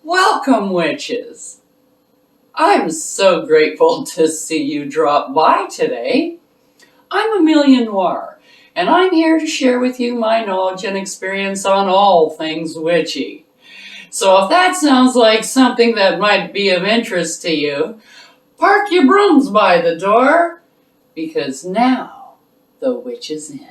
Welcome, witches! I'm so grateful to see you drop by today. I'm Amelia Noir, and I'm here to share with you my knowledge and experience on all things witchy. So if that sounds like something that might be of interest to you, park your brooms by the door, because now the witch is in.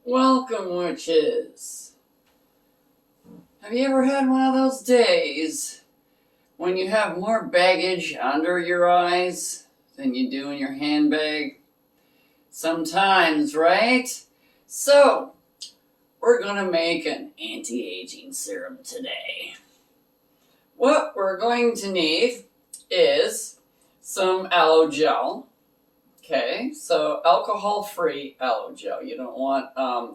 Welcome, witches! Have you ever had one of those days when you have more baggage under your eyes than you do in your handbag? Sometimes, right? So, we're going to make an anti-aging serum today. What we're going to need is some aloe gel. Okay, so alcohol-free aloe gel. You don't want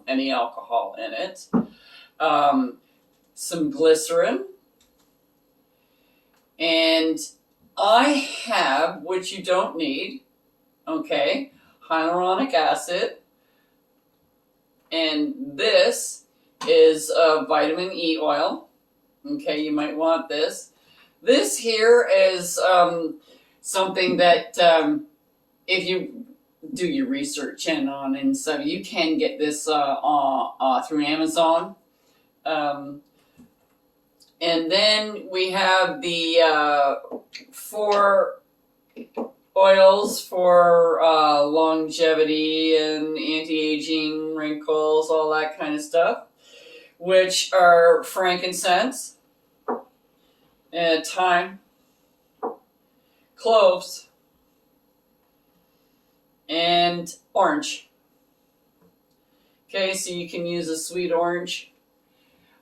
any alcohol in it. Some glycerin. And I have, which you don't need, okay, hyaluronic acid. And this is vitamin E oil. Okay, you might want this. This here is something that if you do your research in on and stuff, you can get this through Amazon. And then we have the 4 oils for longevity and anti-aging, wrinkles, all that kind of stuff, which are frankincense, thyme, cloves, and orange. Okay, so you can use a sweet orange,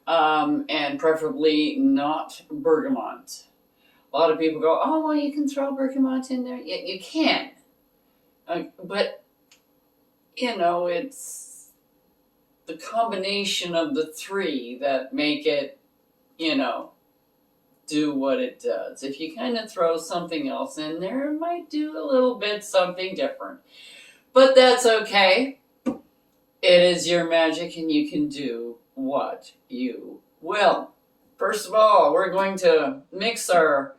and preferably not bergamot. A lot of people go, oh, well, you can throw bergamot in there. Yeah, you can. But, you know, it's the combination of the 3 that make it, you know, do what it does. If you kind of throw something else in there, it might do a little bit something different. But that's okay. It is your magic and you can do what you will. First of all, we're going to mix our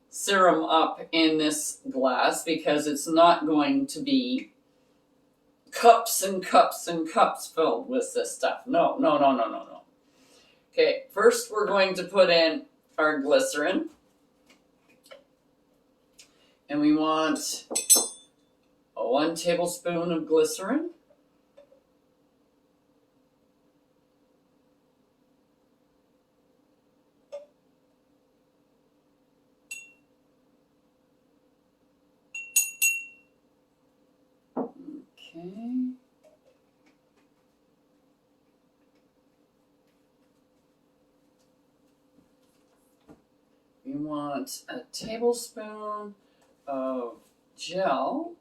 serum up in this glass because it's not going to be cups and cups and cups filled with this stuff. No. Okay, first we're going to put in our glycerin. And we want 1 tablespoon of glycerin. Okay. We want a tablespoon of gel.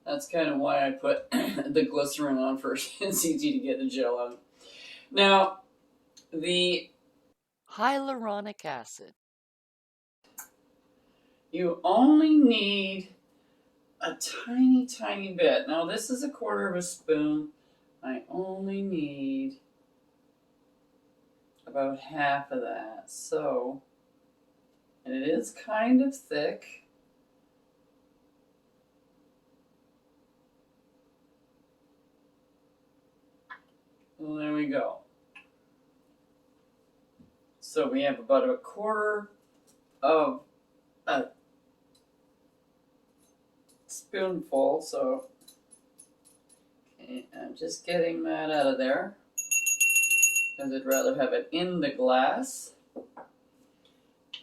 That's kind of why I put the glycerin on first. It's easy to get the gel on. Now, the hyaluronic acid. You only need a tiny, tiny bit. Now, this is 1/4 spoon. I only need about half of that. So, and it is kind of thick. Well, there we go. So we have about 1/4 of a spoonful, so okay, I'm just getting that out of there because I'd rather have it in the glass.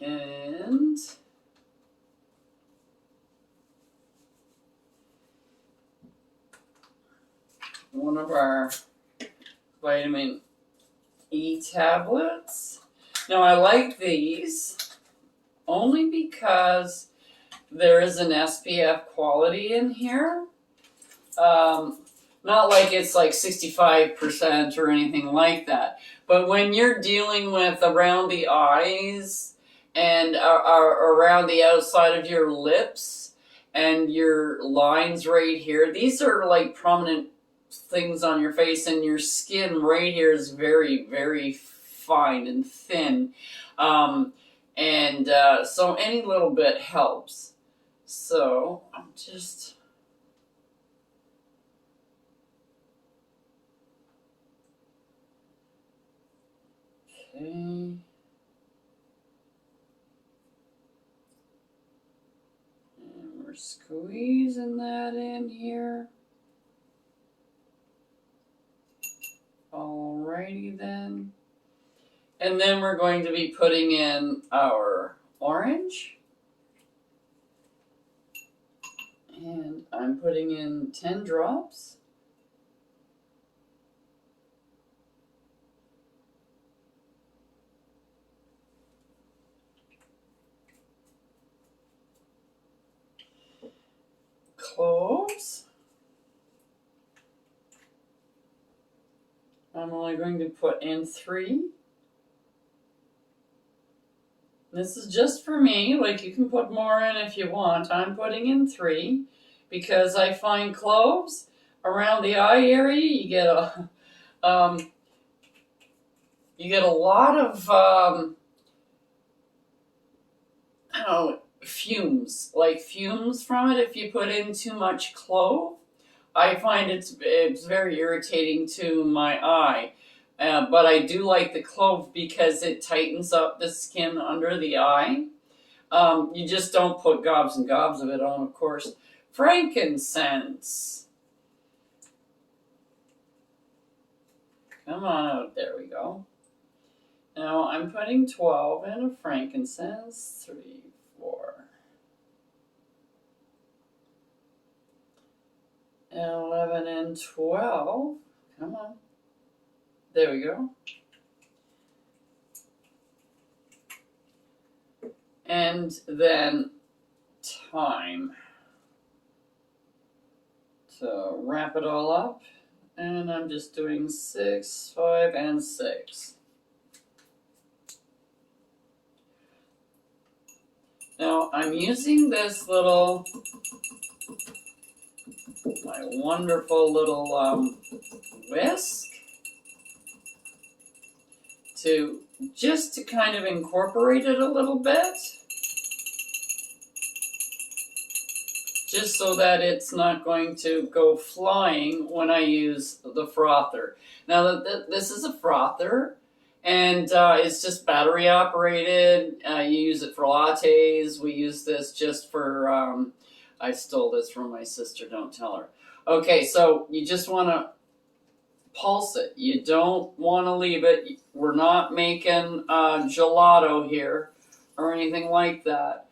And one of our vitamin E tablets. Now I like these only because there is an SPF quality in here. Not like it's like 65% or anything like that. But when you're dealing with around the eyes and around the outside of your lips and your lines right here, these are like prominent things on your face, and your skin right here is very, very fine and thin. So any little bit helps. So I'm just... Okay. And we're squeezing that in here. Alrighty then. And then we're going to be putting in our orange. And I'm putting in 10 drops. Cloves. I'm only going to put in 3. This is just for me, like you can put more in if you want. I'm putting in 3 because I find cloves around the eye area, you get a lot of I don't know, fumes from it if you put in too much clove. I find it's very irritating to my eye. But I do like the clove because it tightens up the skin under the eye. You just don't put gobs and gobs of it on, of course. Frankincense. Come on out, there we go. Now I'm putting 12 in of frankincense. 3, 4. 11 and 12. Come on. There we go. And then thyme to wrap it all up. And I'm just doing 6, 5, and 6. Now I'm using this little, my wonderful little whisk to kind of incorporate it a little bit, just so that it's not going to go flying when I use the frother. Now this is a frother, and it's just battery operated. You use it for lattes. We use this just for, I stole this from my sister, don't tell her. Okay, so you just want to pulse it. You don't want to leave it. We're not making gelato here or anything like that.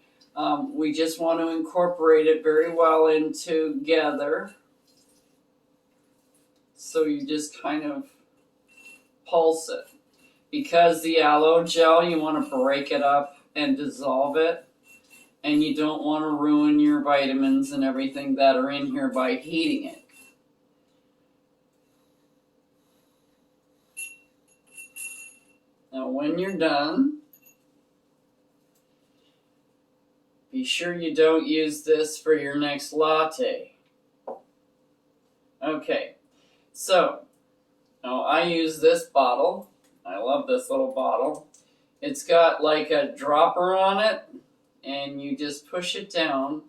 We just want to incorporate it very well in together. So you just kind of pulse it. Because the aloe gel, you want to break it up and dissolve it. And you don't want to ruin your vitamins and everything that are in here by heating it. Now when you're done, be sure you don't use this for your next latte. Okay, so now I use this bottle. I love this little bottle. It's got like a dropper on it, and you just push it down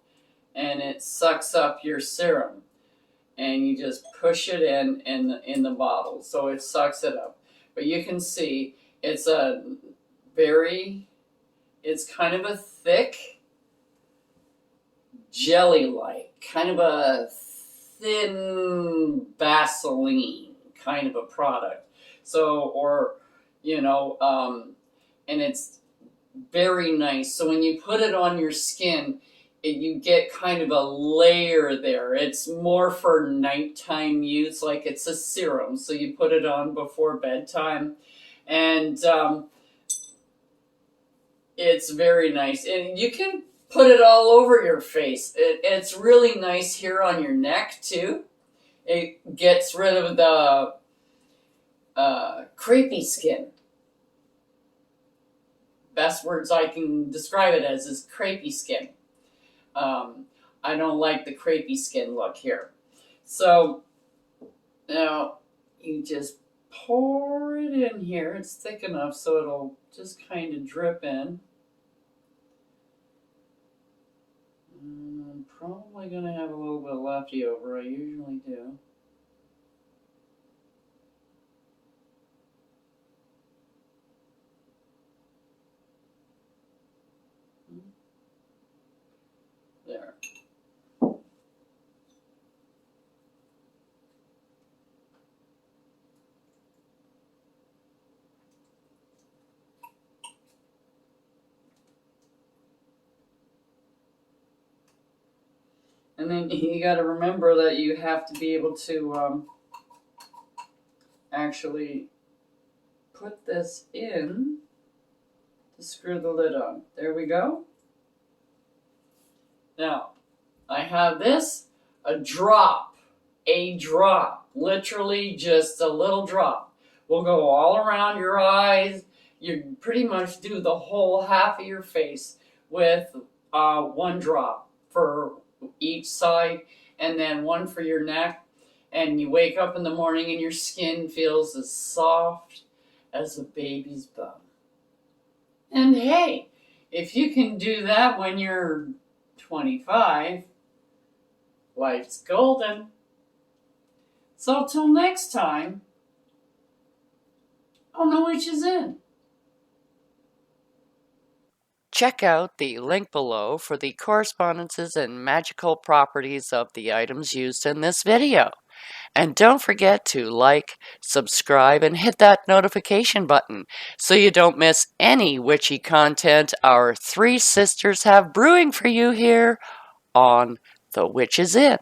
and it sucks up your serum. And you just push it in the bottle, so it sucks it up. But you can see it's it's kind of a thick jelly-like. kind of a thin Vaseline kind of a product. So, or, you know, and it's very nice. So when you put it on your skin, you get kind of a layer there. It's more for nighttime use, like it's a serum. So you put it on before bedtime. And it's very nice. And you can put it all over your face. It's really nice here on your neck, too. It gets rid of the crepey skin. Best words I can describe it as is crepey skin. I don't like the crepey skin look here. So now you just pour it in here. It's thick enough so it'll just kind of drip in. I'm probably going to have a little bit lefty over. I usually do. There. And then you got to remember that you have to be able to actually put this in to screw the lid on. There we go. Now, I have this, a drop, literally just a little drop. Will go all around your eyes. You pretty much do the whole half of your face with one drop for each side, and then one for your neck. And you wake up in the morning and your skin feels as soft as a baby's bum. And hey, if you can do that when you're 25, life's golden. So till next time, I'll know which is in. Check out the link below for the correspondences and magical properties of the items used in this video. And don't forget to like, subscribe, and hit that notification button so you don't miss any witchy content our three sisters have brewing for you here on The Witch is In.